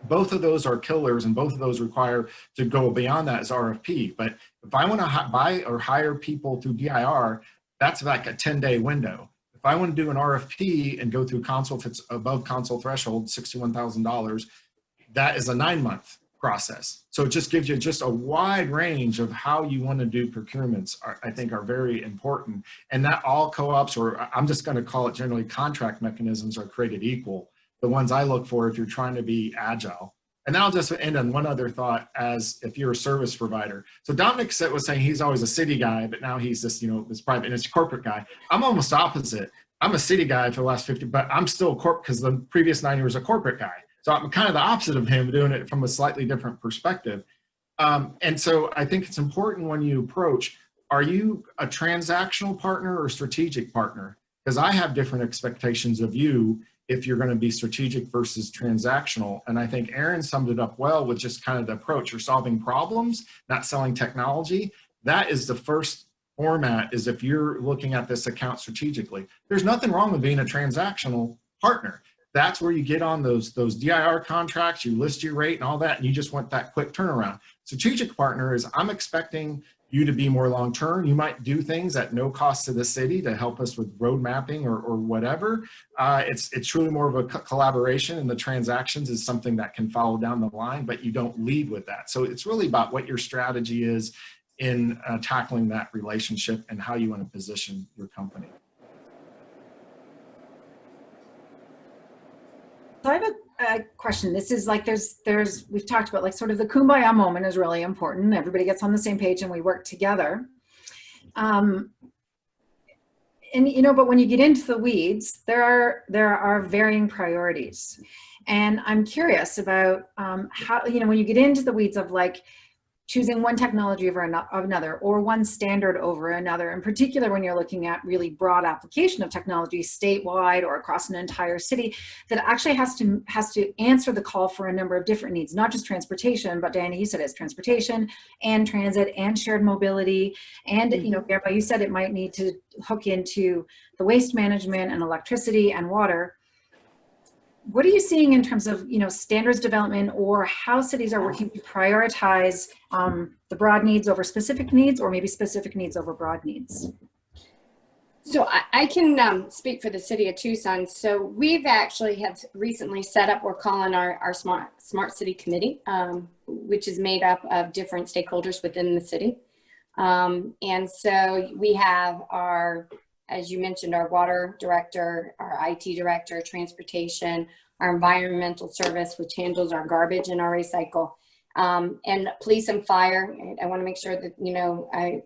Both of those are killers, and both of those require to go beyond that as RFP. But if I want to buy or hire people through DIR, that's like a 10-day window. If I want to do an RFP and go through council, if it's above council threshold, $61,000, that is a 9-month process. So it just gives you just a wide range of how you want to do procurements, I think are very important. And that all co-ops, or I'm just going to call it generally contract mechanisms, are created equal. The ones I look for if you're trying to be agile. And then I'll just end on one other thought as if you're a service provider. So Dominic was saying he's always a city guy, but now he's this, this private and it's a corporate guy. I'm almost opposite. I'm a city guy for the last 50, but I'm still corporate because the previous 9 years a corporate guy. So I'm kind of the opposite of him, doing it from a slightly different perspective. And so I think it's important when you approach, are you a transactional partner or a strategic partner? Because I have different expectations of you if you're going to be strategic versus transactional. And I think Erin summed it up well with just kind of the approach. You're solving problems, not selling technology. That is the first format, is if you're looking at this account strategically. There's nothing wrong with being a transactional partner. That's where you get on those DIR contracts, you list your rate and all that, and you just want that quick turnaround. Strategic partner is, I'm expecting you to be more long-term. You might do things at no cost to the city to help us with road mapping or whatever. It's truly more of a collaboration, and the transactions is something that can follow down the line, but you don't lead with that. So it's really about what your strategy is in tackling that relationship and how you want to position your company.
So I have a question. This is like, we've talked about like sort of the kumbaya moment is really important. Everybody gets on the same page and we work together. And but when you get into the weeds, there are varying priorities. And I'm curious about how, when you get into the weeds of like choosing one technology over another, or one standard over another, in particular when you're looking at really broad application of technology statewide or across an entire city, that actually has to answer the call for a number of different needs, not just transportation, but Diana, you said it's transportation and transit and shared mobility. And, Guillermo, you said it might need to hook into the waste management and electricity and water. What are you seeing in terms of, standards development, or how cities are working to prioritize the broad needs over specific needs, or maybe specific needs over broad needs?
So I can speak for the city of Tucson. So we've actually have recently set up, we're calling our Smart City Committee, which is made up of different stakeholders within the city. And so we have as you mentioned, our water director, our IT director, transportation, our environmental service, which handles our garbage and our recycle, and police and fire. I want to make sure that, I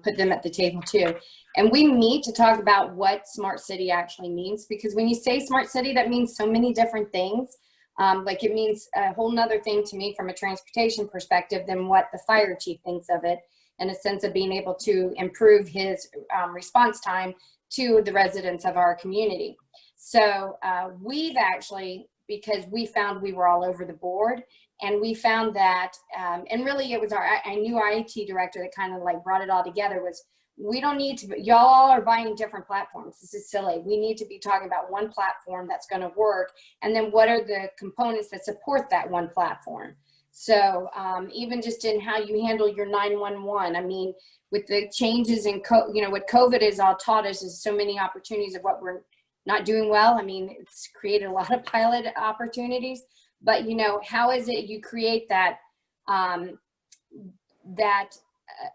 put them at the table too. And we need to talk about what smart city actually means, because when you say smart city, that means so many different things. Like it means a whole nother thing to me from a transportation perspective than what the fire chief thinks of it, in a sense of being able to improve his response time to the residents of our community. So we've actually, because we found we were all over the board, and we found that, and really it was our new IT director that kind of like brought it all together, was we don't need to, y'all are buying different platforms. This is silly. We need to be talking about one platform that's going to work. And then what are the components that support that one platform? So even just in how you handle your 911, I mean, with the changes in, what COVID has all taught us is so many opportunities of what we're not doing well. I mean, it's created a lot of pilot opportunities, but how is it you create that,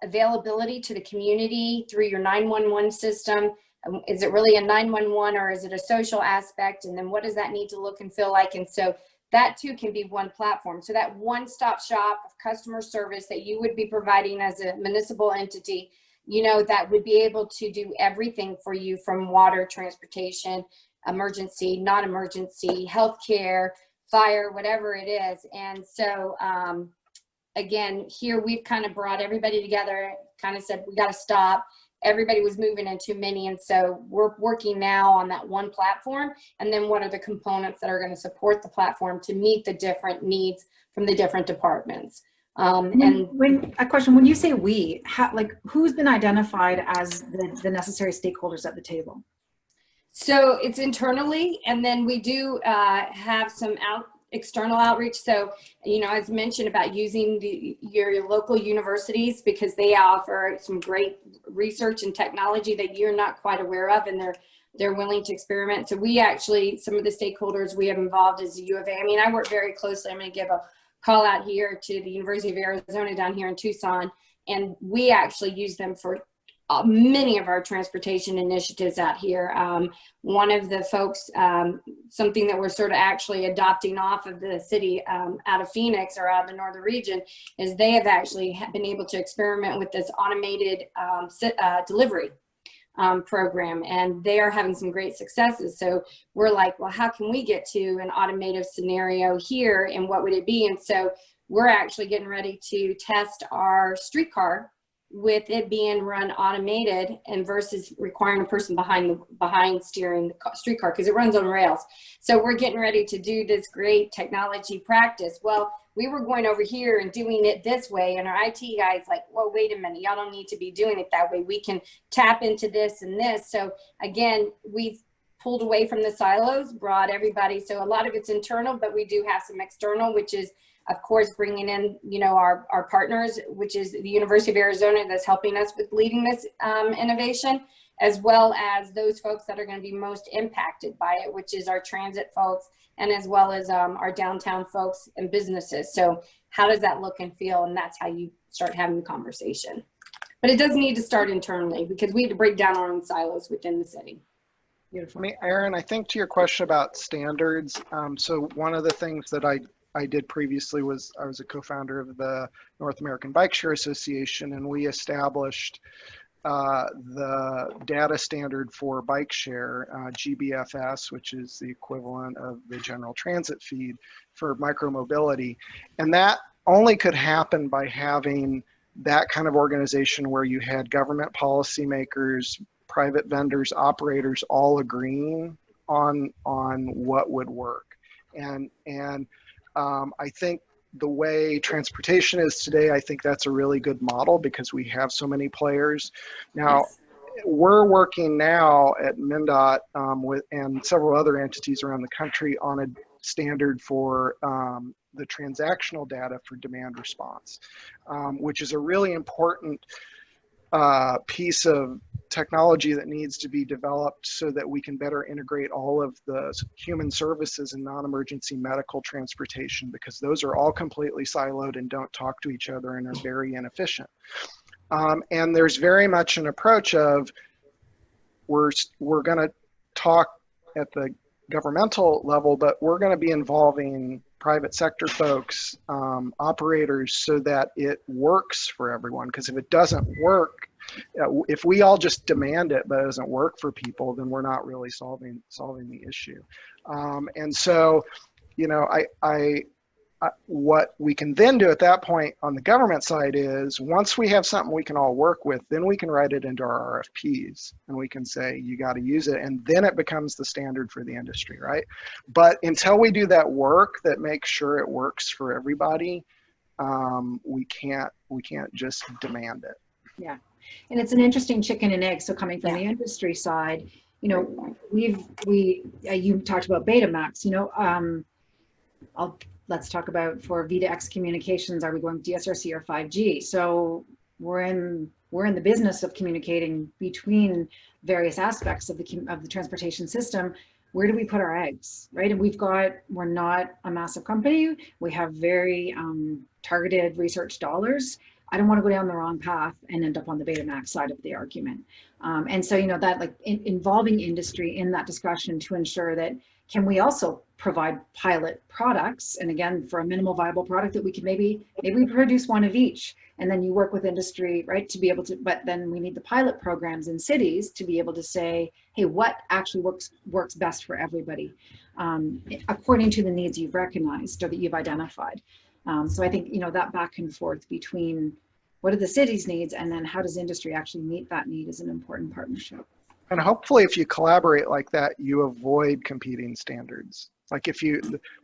availability to the community through your 911 system? Is it really a 911 or is it a social aspect? And then what does that need to look and feel like? And so that too can be one platform. So that one-stop shop of customer service that you would be providing as a municipal entity, that would be able to do everything for you from water, transportation, emergency, non-emergency, healthcare, fire, whatever it is. And so, again, here we've kind of brought everybody together, kind of said, we got to stop. Everybody was moving in too many. And so we're working now on that one platform. And then what are the components that are going to support the platform to meet the different needs from the different departments?
A question, when you say we, who's been identified as the necessary stakeholders at the table?
So it's internally, and then we do have some external outreach. So, as mentioned about using your local universities, because they offer some great research and technology that you're not quite aware of, and they're willing to experiment. So we actually, some of the stakeholders we have involved is the U of A. I mean, I work very closely. I'm going to give a call out here to the University of Arizona down here in Tucson, and we actually use them for many of our transportation initiatives out here. One of the folks, something that we're sort of actually adopting off of the city out of Phoenix or out of the northern region, is they have actually been able to experiment with this automated delivery program, and they are having some great successes. So we're like, well, how can we get to an automated scenario here, and what would it be? And so we're actually getting ready to test our streetcar with it being run automated and versus requiring a person behind steering the streetcar, because it runs on rails. So we're getting ready to do this great technology practice. Well, we were going over here and doing it this way, and our IT guys like, well, wait a minute, y'all don't need to be doing it that way. We can tap into this and this. So again, we've pulled away from the silos, brought everybody. So a lot of it's internal, but we do have some external, which is, of course, bringing in, our partners, which is the University of Arizona that's helping us with leading this innovation, as well as those folks that are going to be most impacted by it, which is our transit folks, and as well as our downtown folks and businesses. So how does that look and feel? And that's how you start having the conversation. But it does need to start internally, because we have to break down our own silos within the city.
Beautiful. Erin, I think to your question about standards, so one of the things that I did previously was I was a co-founder of the North American Bike Share Association, and we established the data standard for bike share, GBFS, which is the equivalent of the general transit feed for micromobility. And that only could happen by having that kind of organization where you had government policymakers, private vendors, operators all agreeing on what would work. And I think the way transportation is today, I think that's a really good model because we have so many players. Now,
Yes.
We're working now at MnDOT and several other entities around the country on a standard for the transactional data for demand response, which is a really important piece of technology that needs to be developed so that we can better integrate all of the human services and non-emergency medical transportation, because those are all completely siloed and don't talk to each other and are very inefficient. And there's very much an approach of we're going to talk at the governmental level, but we're going to be involving private sector folks, operators, so that it works for everyone. Because if it doesn't work, if we all just demand it but it doesn't work for people, then we're not really solving the issue. And so, what we can then do at that point on the government side is, once we have something we can all work with, then we can write it into our RFPs and we can say, you got to use it. And then it becomes the standard for the industry, right? But until we do that work that makes sure it works for everybody, we can't just demand it.
Yeah. And it's an interesting chicken and egg. So coming from the industry side, you talked about Betamax, let's talk about for V2X communications, are we going DSRC or 5G? So we're in the business of communicating between various aspects of the transportation system. Where do we put our eggs, right? And we're not a massive company. We have very targeted research dollars. I don't want to go down the wrong path and end up on the Betamax side of the argument. And so, that like involving industry in that discussion to ensure that can we also provide pilot products, and again, for a minimal viable product that we can maybe we produce one of each, and then you work with industry, right, to be able to, but then we need the pilot programs in cities to be able to say, hey, what actually works best for everybody, according to the needs you've recognized or that you've identified. So I think, that back and forth between what are the city's needs and then how does industry actually meet that need is an important partnership.
And hopefully if you collaborate like that, you avoid competing standards. Like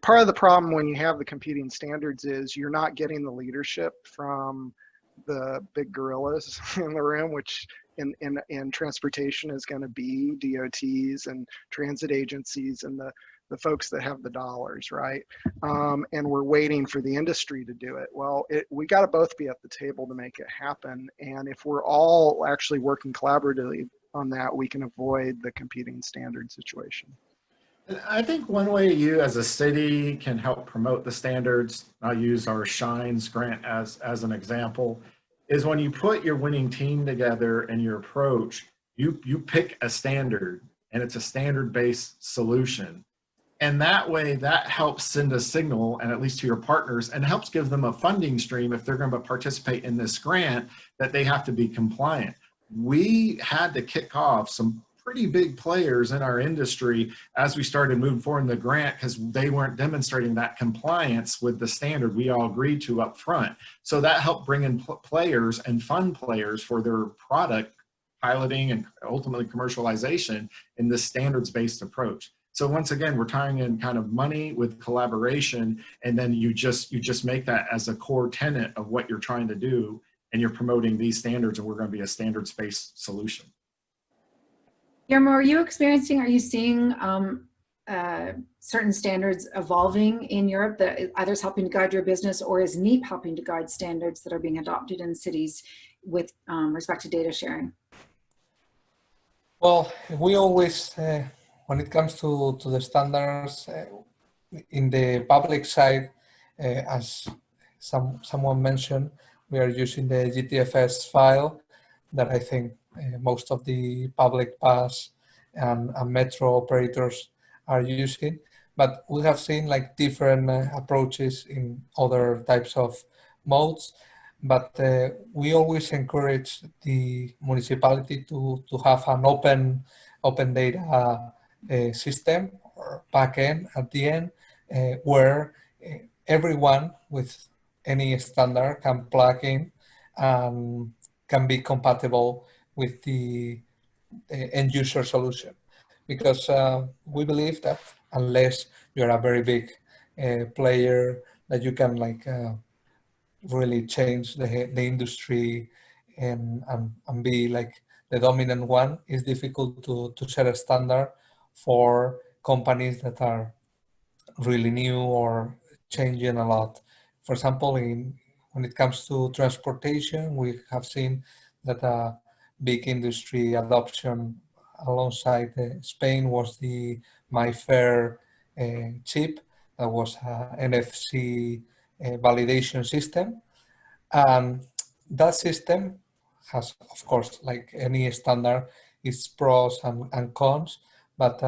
part of the problem when you have the competing standards is you're not getting the leadership from the big gorillas in the room, which in transportation is going to be DOTs and transit agencies and the folks that have the dollars, right? And we're waiting for the industry to do it. Well, we got to both be at the table to make it happen. And if we're all actually working collaboratively on that, we can avoid the competing standard situation.
I think one way you as a city can help promote the standards, I'll use our Shines grant as an example, is when you put your winning team together and your approach, you pick a standard and it's a standard-based solution. And that way that helps send a signal, and at least to your partners, and helps give them a funding stream if they're going to participate in this grant, that they have to be compliant. We had to kick off some pretty big players in our industry as we started moving forward in the grant because they weren't demonstrating that compliance with the standard we all agreed to up front. So that helped bring in players and fund players for their product piloting and ultimately commercialization in this standards-based approach. So once again, we're tying in kind of money with collaboration, and then you just make that as a core tenet of what you're trying to do, and you're promoting these standards, and we're going to be a standards-based solution.
Guillermo, are you seeing certain standards evolving in Europe that either is helping to guide your business, or is Meep helping to guide standards that are being adopted in cities with respect to data sharing?
Well, we always, when it comes to the standards, in the public side, as someone mentioned, we are using the GTFS file that I think most of the public bus and metro operators are using. But we have seen like different approaches in other types of modes. But we always encourage the municipality to have an open data system or backend at the end where everyone with any standard can plug in and can be compatible with the end user solution. Because we believe that unless you're a very big player that you can like really change the industry and be like the dominant one, it's difficult to set a standard for companies that are really new or changing a lot. For example, when it comes to transportation, we have seen that a big industry adoption alongside Spain was the MyFair chip. That was an NFC validation system. And that system has, of course, like any standard, its pros and cons, but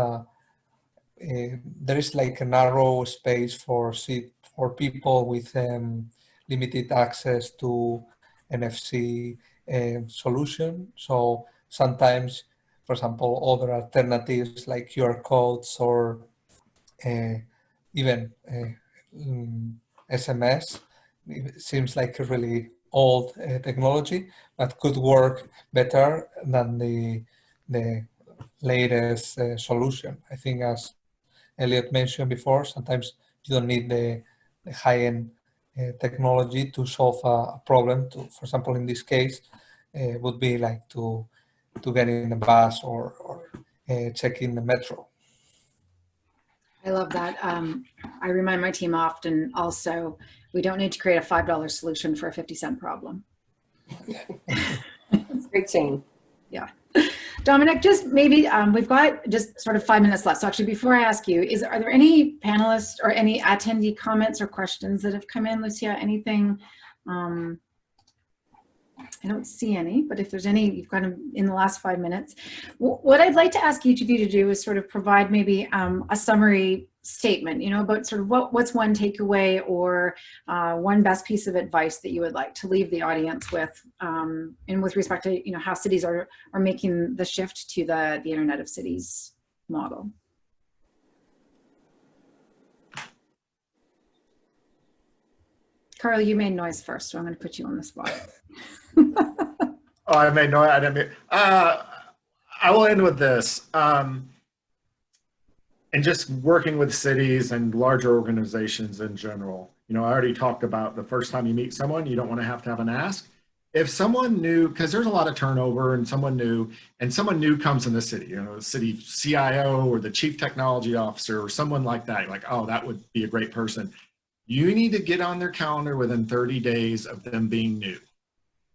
there is like a narrow space for people with limited access to NFC solution. So sometimes, for example, other alternatives like QR codes or even SMS, it seems like a really old technology, but could work better than the latest solution. I think, as Elliot mentioned before, sometimes you don't need the high-end technology to solve a problem. For example, in this case, would be like to get in the bus or check in the metro.
I love that. I remind my team often also, we don't need to create a $5 solution for a 50-cent problem.
Great saying.
Yeah. Dominic, just maybe we've got just sort of 5 minutes left. So actually, before I ask you, are there any panelists or any attendee comments or questions that have come in, Lucia? Anything? I don't see any, but if there's any, you've got them in the last 5 minutes. What I'd like to ask each of you to do is sort of provide maybe a summary statement, you know, about sort of what's one takeaway or one best piece of advice that you would like to leave the audience with, and with respect to, you know, how cities are making the shift to the Internet of Cities model. Karl, you made noise first, so I'm going to put you on the spot.
Oh, I made no, I didn't mean, I will end with this. And just working with cities and larger organizations in general, you know, I already talked about the first time you meet someone, you don't want to have an ask. If someone new, because there's a lot of turnover and someone new comes in the city, you know, the city CIO or the chief technology officer or someone like that, like, oh, that would be a great person. You need to get on their calendar within 30 days of them being new.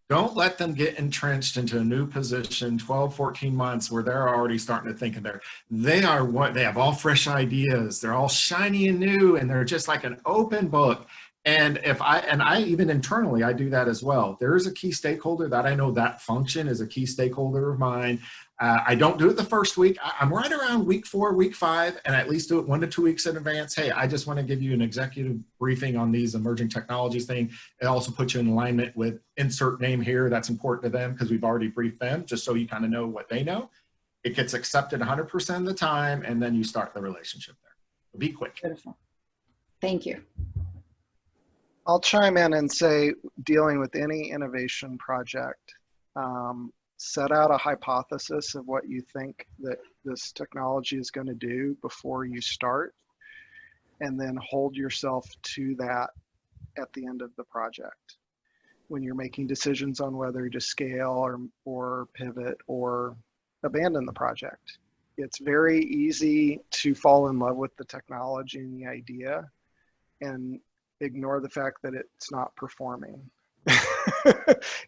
Don't let them get entrenched into a new position 12, 14 months where they're already starting to think of they have all fresh ideas. They're all shiny and new, and they're just like an open book. And I even internally, I do that as well. There is a key stakeholder that I know that function is a key stakeholder of mine. I don't do it the first week. I'm right around week 4, week 5, and I at least do it 1 to 2 weeks in advance. Hey, I just want to give you an executive briefing on these emerging technologies thing. It also puts you in alignment with insert name here. That's important to them because we've already briefed them, just so you kind of know what they know. It gets accepted 100% of the time, and then you start the relationship there. Be quick.
Beautiful. Thank you.
I'll chime in and say, dealing with any innovation project, set out a hypothesis of what you think that this technology is going to do before you start, and then hold yourself to that at the end of the project. When you're making decisions on whether to scale or pivot or abandon the project. It's very easy to fall in love with the technology and the idea and ignore the fact that it's not performing.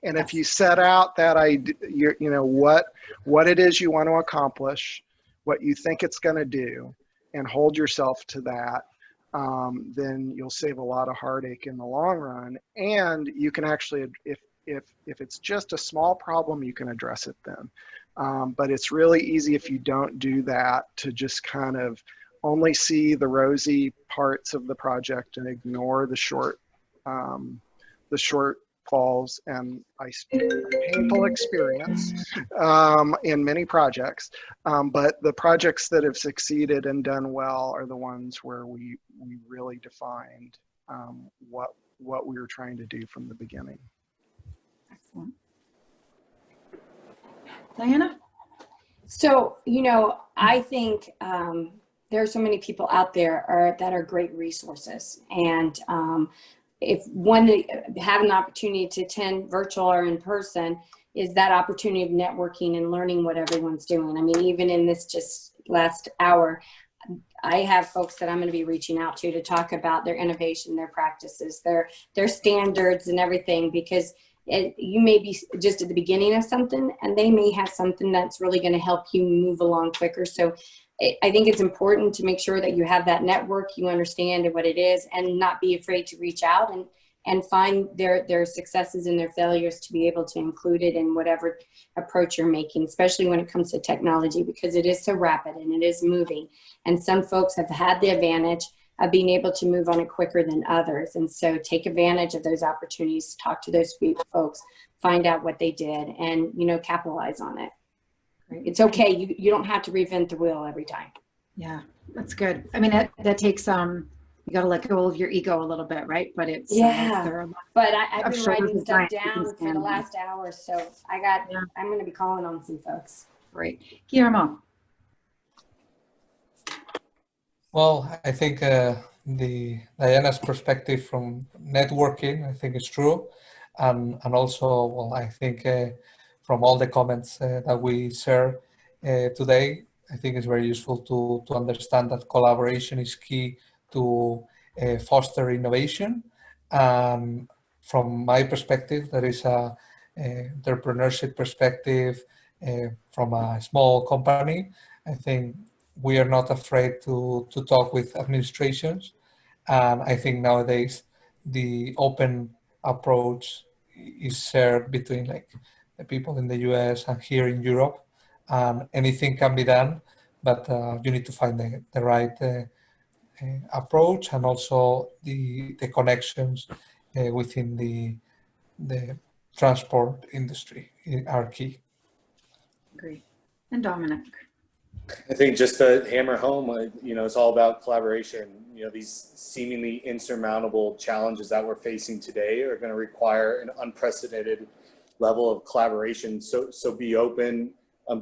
And if you set out that idea, you know what it is you want to accomplish, what you think it's going to do, and hold yourself to that, then you'll save a lot of heartache in the long run. And you can actually, if it's just a small problem, you can address it then. But it's really easy if you don't do that to just kind of only see the rosy parts of the project and ignore the shortfalls, and painful experience in many projects. But the projects that have succeeded and done well are the ones where we really defined what we were trying to do from the beginning.
Excellent. Diana? So,
you know, I think there are so many people out there that are great resources. And if one have an opportunity to attend virtual or in person, is that opportunity of networking and learning what everyone's doing. I mean, even in this just last hour, I have folks that I'm going to be reaching out to talk about their innovation, their practices, their standards and everything, because you may be just at the beginning of something and they may have something that's really going to help you move along quicker. So I think it's important to make sure that you have that network, you understand what it is, and not be afraid to reach out and find their successes and their failures to be able to include it in whatever approach you're making, especially when it comes to technology, because it is so rapid and it is moving. And some folks have had the advantage of being able to move on it quicker than others. And so take advantage of those opportunities, talk to those folks, find out what they did, and, you know, capitalize on it. It's okay. You don't have to reinvent the wheel every time.
Yeah, that's good. I mean, that takes you got to let go of your ego a little bit, right? But it's
but I've been writing stuff down for the last hour, so I'm going to be calling on some folks.
Great, Guillermo.
Well, I think the Diana's perspective from networking, I think is true, and also, well, I think from all the comments that we share today, I think it's very useful to understand that collaboration is key to foster innovation. And from my perspective, there is a entrepreneurship perspective from a small company. I think we are not afraid to talk with administrations. And I think nowadays the open approach is shared between like the people in the US and here in Europe, and anything can be done, but you need to find the right approach, and also the connections within the transport industry are key.
Great. And Dominic.
I think just to hammer home, it's all about collaboration. These seemingly insurmountable challenges that we're facing today are going to require an unprecedented level of collaboration. So be open,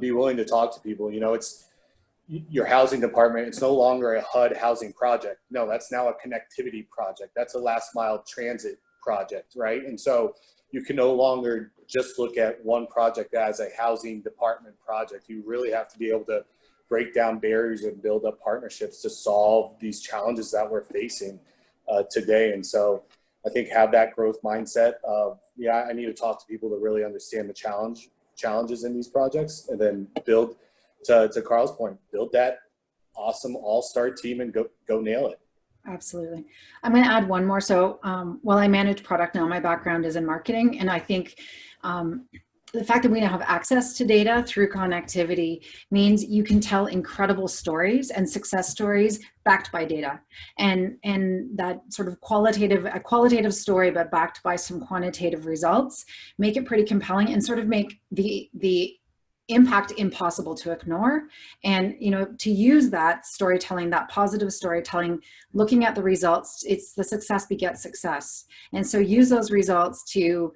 be willing to talk to people. It's your housing department. It's no longer a HUD housing project. No, that's now a connectivity project. That's a last mile transit project, right? And so you can no longer just look at one project as a housing department project. You really have to be able to break down barriers and build up partnerships to solve these challenges that we're facing today. And so I think have that growth mindset of, I need to talk to people to really understand the challenges in these projects, and then build, to Karl's point, build that awesome all-star team and go nail it.
Absolutely. I'm going to add one more. So while I manage product now, my background is in marketing. And I think the fact that we now have access to data through connectivity means you can tell incredible stories and success stories backed by data. And that sort of a qualitative story, but backed by some quantitative results, make it pretty compelling and sort of make the impact impossible to ignore. And to use that storytelling, that positive storytelling, looking at the results, it's the success begets success. And so use those results to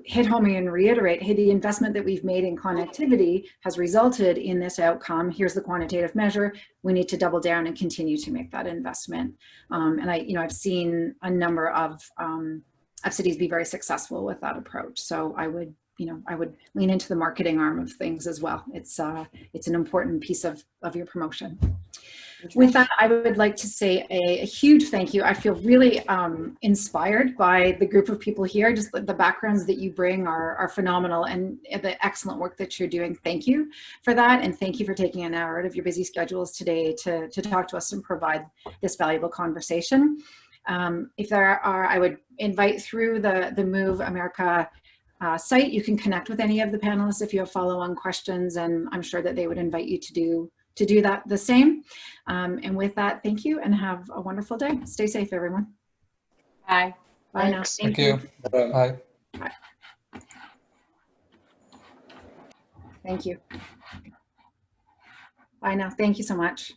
hit home and reiterate, hey, the investment that we've made in connectivity has resulted in this outcome. Here's the quantitative measure. We need to double down and continue to make that investment. And I've seen a number of cities be very successful with that approach. So I would lean into the marketing arm of things as well. It's an important piece of your promotion. With that, I would like to say a huge thank you. I feel really inspired by the group of people here. Just the backgrounds that you bring are phenomenal, and the excellent work that you're doing. Thank you for that, and thank you for taking an hour out of your busy schedules today to talk to us and provide this valuable conversation. If there are, I would invite through the Move America site, you can connect with any of the panelists if you have follow-on questions, and I'm sure that they would invite you to do that the same. And with that, thank you and have a wonderful day. Stay safe, everyone.
Bye.
Bye now.
Thank you. Bye.
Bye. Thank you. Bye now. Thank you so much.